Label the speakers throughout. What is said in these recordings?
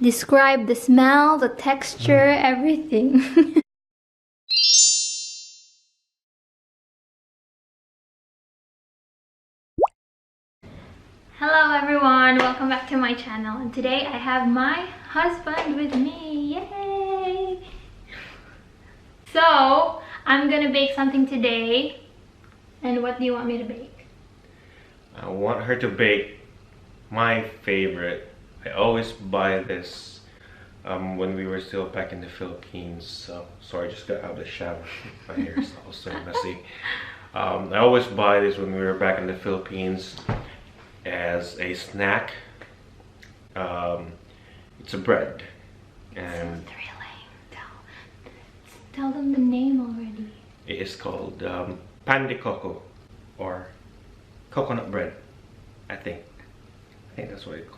Speaker 1: Describe the smell, the texture, everything. Hello everyone, welcome back to my channel, and today I have my husband with me. Yay! So I'm gonna bake something today. And what do you want me to bake?
Speaker 2: I want her to bake my favorite. I always buy this when we were still back in the Philippines. So sorry, I just got out of the shower. My hair is all so messy. I always buy this when we were back in the Philippines as a snack. It's a bread, and
Speaker 1: Tell them the name already.
Speaker 2: it is called Pan de Coco, or coconut bread. I think that's what it's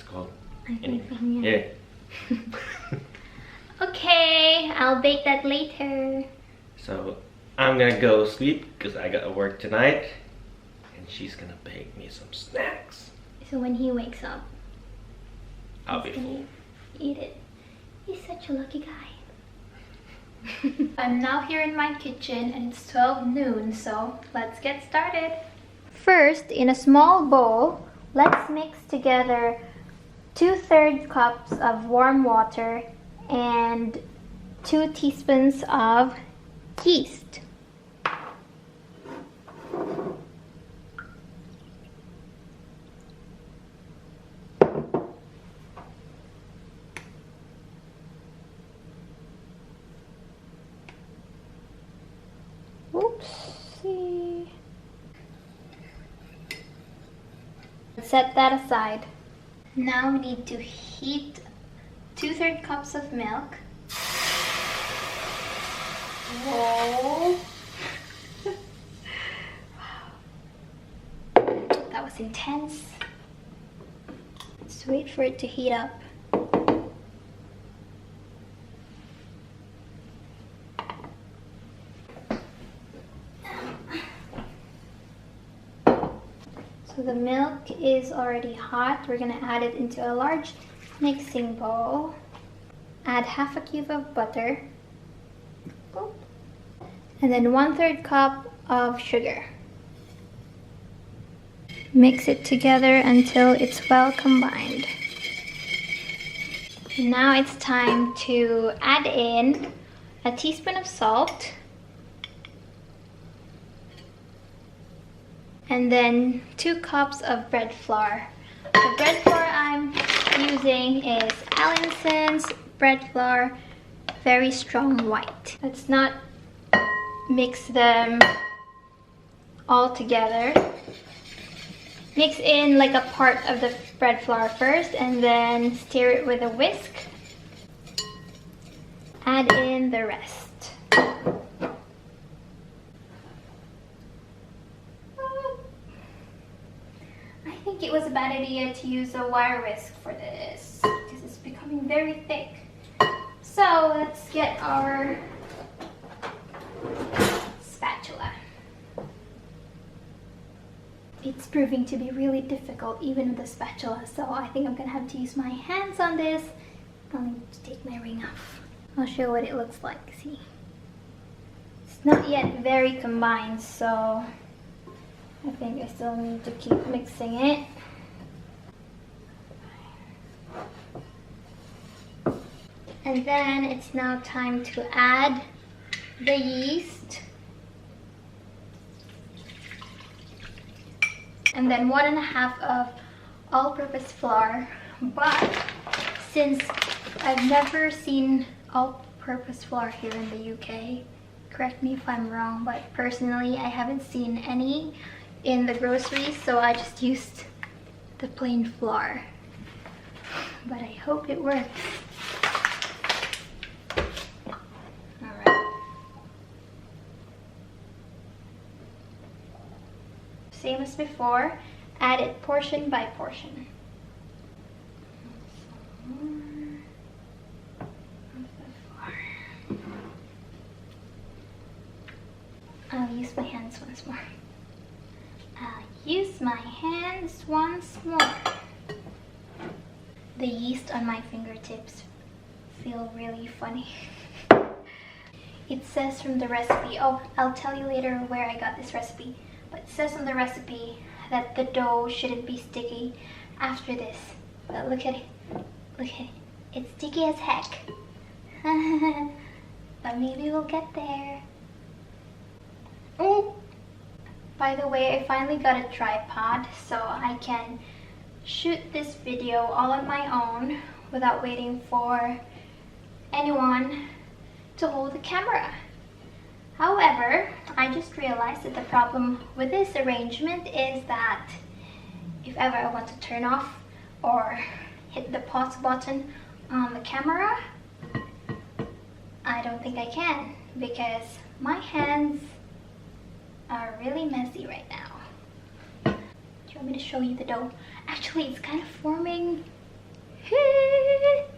Speaker 2: called.
Speaker 1: I think so,
Speaker 2: Yeah.
Speaker 1: Okay, I'll bake that later.
Speaker 2: So I'm gonna go sleep because I gotta work tonight, and she's gonna bake me some snacks.
Speaker 1: So when he wakes up,
Speaker 2: I'll be
Speaker 1: he's gonna
Speaker 2: full.
Speaker 1: eat it. He's such a lucky guy. I'm now here in my kitchen and it's 12 noon, so let's get started. First, in a small bowl, let's mix together 2/3 cups of warm water and 2 teaspoons of yeast. Oopsie. Set that aside. Now we need to heat 2/3 cups of milk. Whoa. That was intense. Let's wait for it to heat up. So the milk is already hot. We're gonna add it into a large mixing bowl. Add 1/2 cube of butter. And then 1/3 cup of sugar. Mix it together until it's well combined. Now it's time to add in a teaspoon of salt. And then 2 cups of bread flour. The bread flour I'm using is Allinson's bread flour, very strong white. Let's not mix them all together. Mix in like a part of the bread flour first and then stir it with a whisk. Add in the rest. I think it was a bad idea to use a wire whisk for this because it's becoming very thick. So let's get our spatula. It's proving to be really difficult even with the spatula, so I think I'm gonna have to use my hands on this. I'll need to take my ring off. I'll show what it looks like. See? It's not yet very combined, so I think I still need to keep mixing it. And then it's now time to add the yeast. And then 1.5 of all-purpose flour. But since I've never seen all-purpose flour here in the UK, correct me if I'm wrong, but personally I haven't seen any in the groceries, so I just used the plain flour. But I hope it works. Alright. Same as before, add it portion by portion. I'll use my hands once more. Use my hands once more. the yeast on my fingertips feel really funny. It says from the recipe, oh, I'll tell you later where I got this recipe, but it says on the recipe that the dough shouldn't be sticky after this. But look at it, look at it, it's sticky as heck. But maybe we'll get there. Oh, by the way, I finally got a tripod so I can shoot this video all on my own without waiting for anyone to hold the camera. However, I just realized that the problem with this arrangement is that if ever I want to turn off or hit the pause button on the camera, I don't think I can because my hands are really messy right now. Do you want me to show you the dough? Actually, it's kind of forming.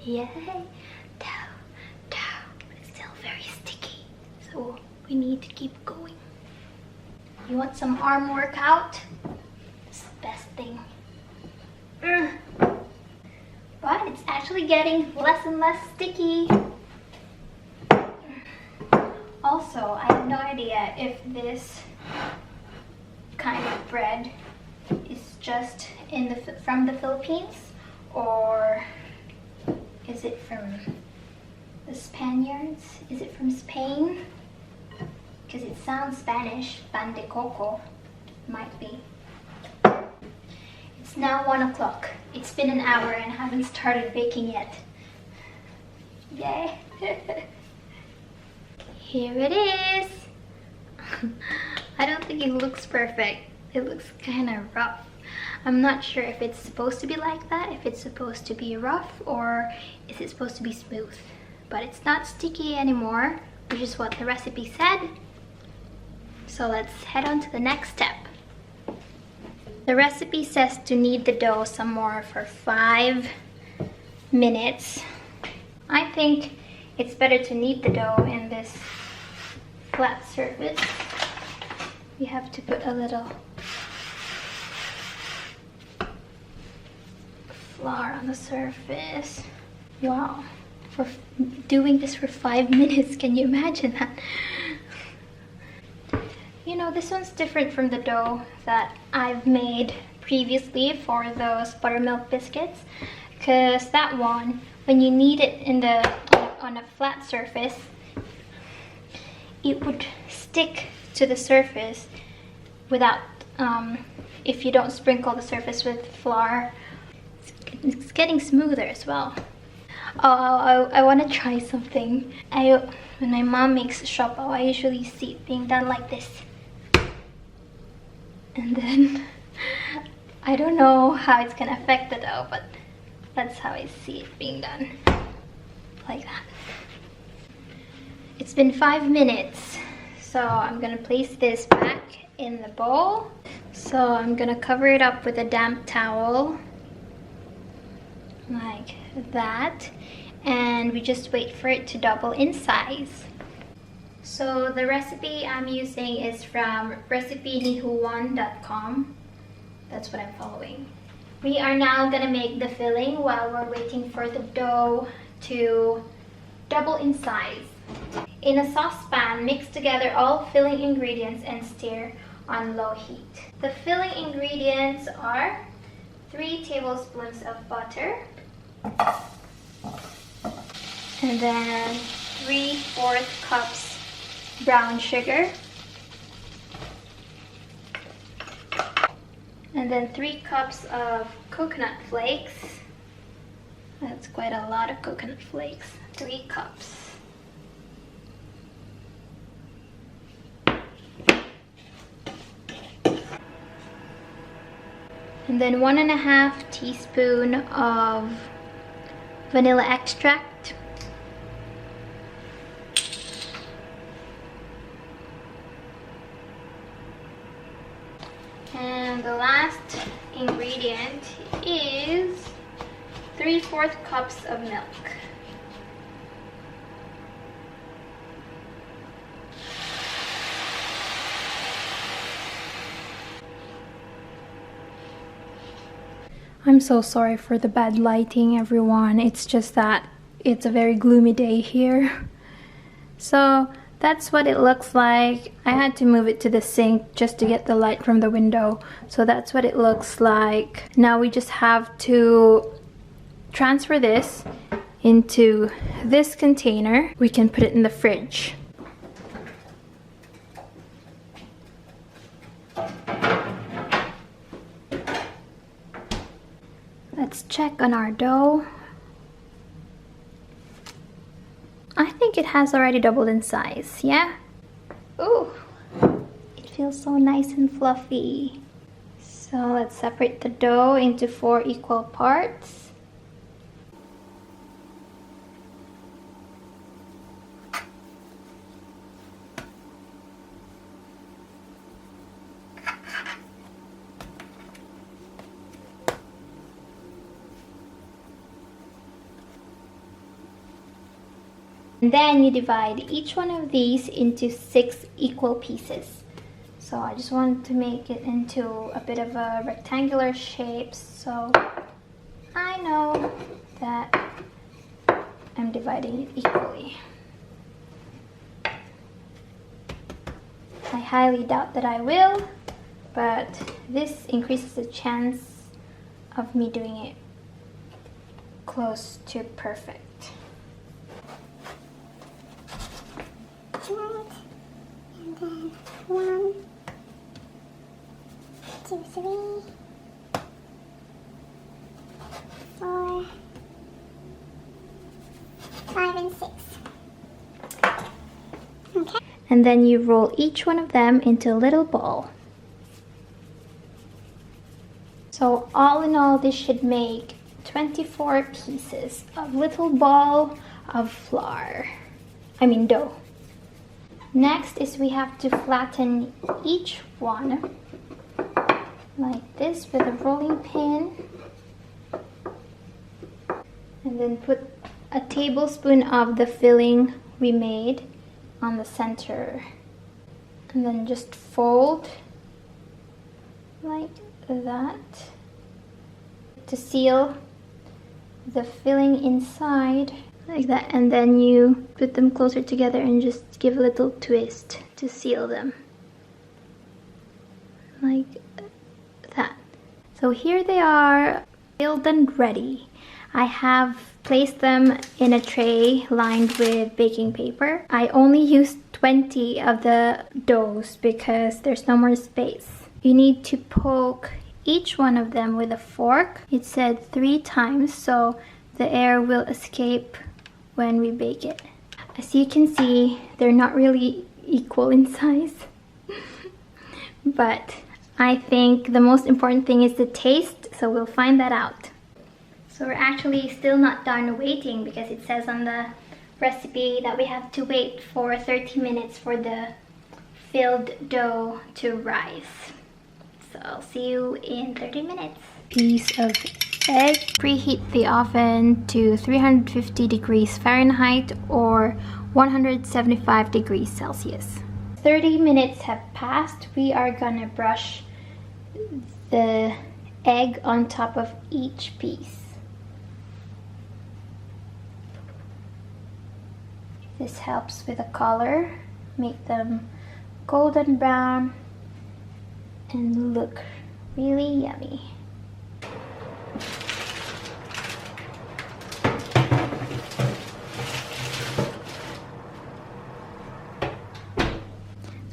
Speaker 1: Yay! Dough, but it's still very sticky. So we need to keep going. You want some arm workout? It's the best thing. But it's actually getting less and less sticky. Also, I have no idea if this kind of bread is just from the Philippines or is it from the Spaniards? Is it from Spain? Because it sounds Spanish. Pan de coco. Might be. It's now 1 o'clock. It's been an hour and I haven't started baking yet. Yay! Here it is. I don't think it looks perfect. It looks kind of rough. I'm not sure if it's supposed to be like that, if it's supposed to be rough, or is it supposed to be smooth. But it's not sticky anymore, which is what the recipe said. So let's head on to the next step. The recipe says to knead the dough some more for 5 minutes. I think it's better to knead the dough in this flat surface. You have to put a little flour on the surface. Wow, for doing this for 5 minutes, can you imagine that? You know, this one's different from the dough that I've made previously for those buttermilk biscuits, because that one, when you knead it on a flat surface, it would stick to the surface without, if you don't sprinkle the surface with flour. It's getting smoother as well. Oh, I want to try something. When my mom makes siopaw, I usually see it being done like this. And then, I don't know how it's gonna affect the dough, but that's how I see it being done. Like that. It's been 5 minutes, so I'm gonna place this back in the bowl. So I'm gonna cover it up with a damp towel, like that, and we just wait for it to double in size. So the recipe I'm using is from recipenihuan.com. That's what I'm following. We are now gonna make the filling while we're waiting for the dough to double in size. In a saucepan, mix together all filling ingredients and stir on low heat. The filling ingredients are 3 tablespoons of butter, and then 3/4 cups brown sugar, and then 3 cups of coconut flakes. That's quite a lot of coconut flakes. 3 cups. And then 1.5 teaspoon of vanilla extract. And the last ingredient is 3/4 cups of milk. I'm so sorry for the bad lighting, everyone. It's just that it's a very gloomy day here. So that's what it looks like. I had to move it to the sink just to get the light from the window. So that's what it looks like. Now we just have to transfer this into this container. We can put it in the fridge. Let's check on our dough. I think it has already doubled in size, yeah? Ooh, it feels so nice and fluffy. So let's separate the dough into 4 equal parts. And then you divide each one of these into 6 equal pieces. So I just wanted to make it into a bit of a rectangular shape, so I know that I'm dividing it equally. I highly doubt that I will, but this increases the chance of me doing it close to perfect.
Speaker 3: And then 1, 2, 3, 4, 5, and 6. Okay.
Speaker 1: And then you roll each one of them into a little ball. So all in all, this should make 24 pieces of little ball of flour. Dough. Next is we have to flatten each one like this with a rolling pin. And then put a tablespoon of the filling we made on the center. And then just fold like that to seal the filling inside. Like that, and then you put them closer together and just give a little twist to seal them. Like that. So here they are, filled and ready. I have placed them in a tray lined with baking paper. I only used 20 of the doughs because there's no more space. You need to poke each one of them with a fork. It said 3 times, so the air will escape when we bake it. As you can see, they're not really equal in size. But I think the most important thing is the taste, so we'll find that out. So we're actually still not done waiting because it says on the recipe that we have to wait for 30 minutes for the filled dough to rise. So I'll see you in 30 minutes. Piece of egg. Preheat the oven to 350 degrees Fahrenheit or 175 degrees Celsius. 30 minutes have passed. We are gonna brush the egg on top of each piece. This helps with the color, make them golden brown and look really yummy.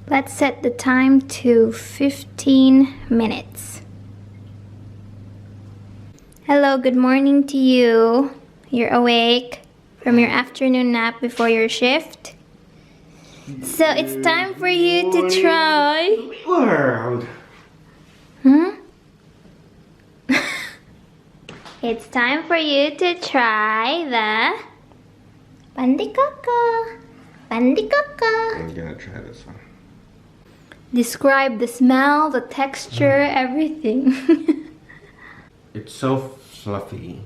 Speaker 1: Let's set the time to 15 minutes. Hello, good morning to you. You're awake from your afternoon nap before your shift. So it's time for you to try.
Speaker 2: World.
Speaker 1: It's time for you to try the pan de coco. Pan de coco.
Speaker 2: I'm gonna try this one.
Speaker 1: Describe the smell, the texture, everything.
Speaker 2: It's so fluffy.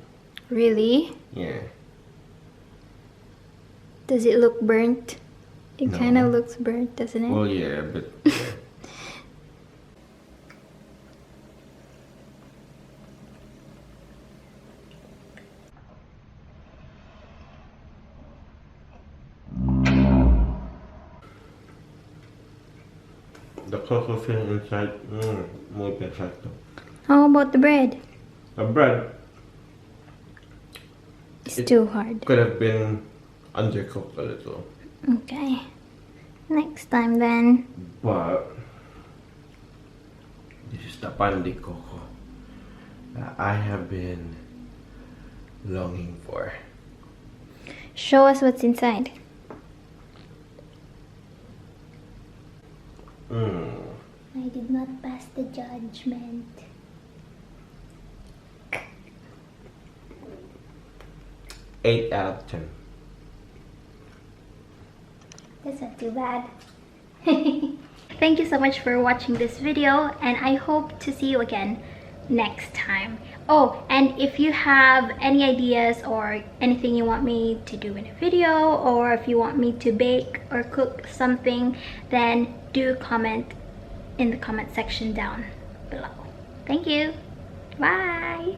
Speaker 1: Really?
Speaker 2: Yeah.
Speaker 1: Does it look burnt? It
Speaker 2: No.
Speaker 1: kind of looks burnt, doesn't it?
Speaker 2: Well, yeah, but cocoa filling inside. Muy perfecto.
Speaker 1: How about the bread?
Speaker 2: The bread
Speaker 1: It's too hard.
Speaker 2: could have been undercooked a little.
Speaker 1: Okay. Next time then.
Speaker 2: But this is the pan de coco that I have been longing for.
Speaker 1: Show us what's inside. I did not pass the judgment.
Speaker 2: 8 out of 10.
Speaker 1: That's not too bad. Thank you so much for watching this video, and I hope to see you again next time. Oh, and if you have any ideas or anything you want me to do in a video, or if you want me to bake or cook something, then do comment in the comment section down below. Thank you. Bye.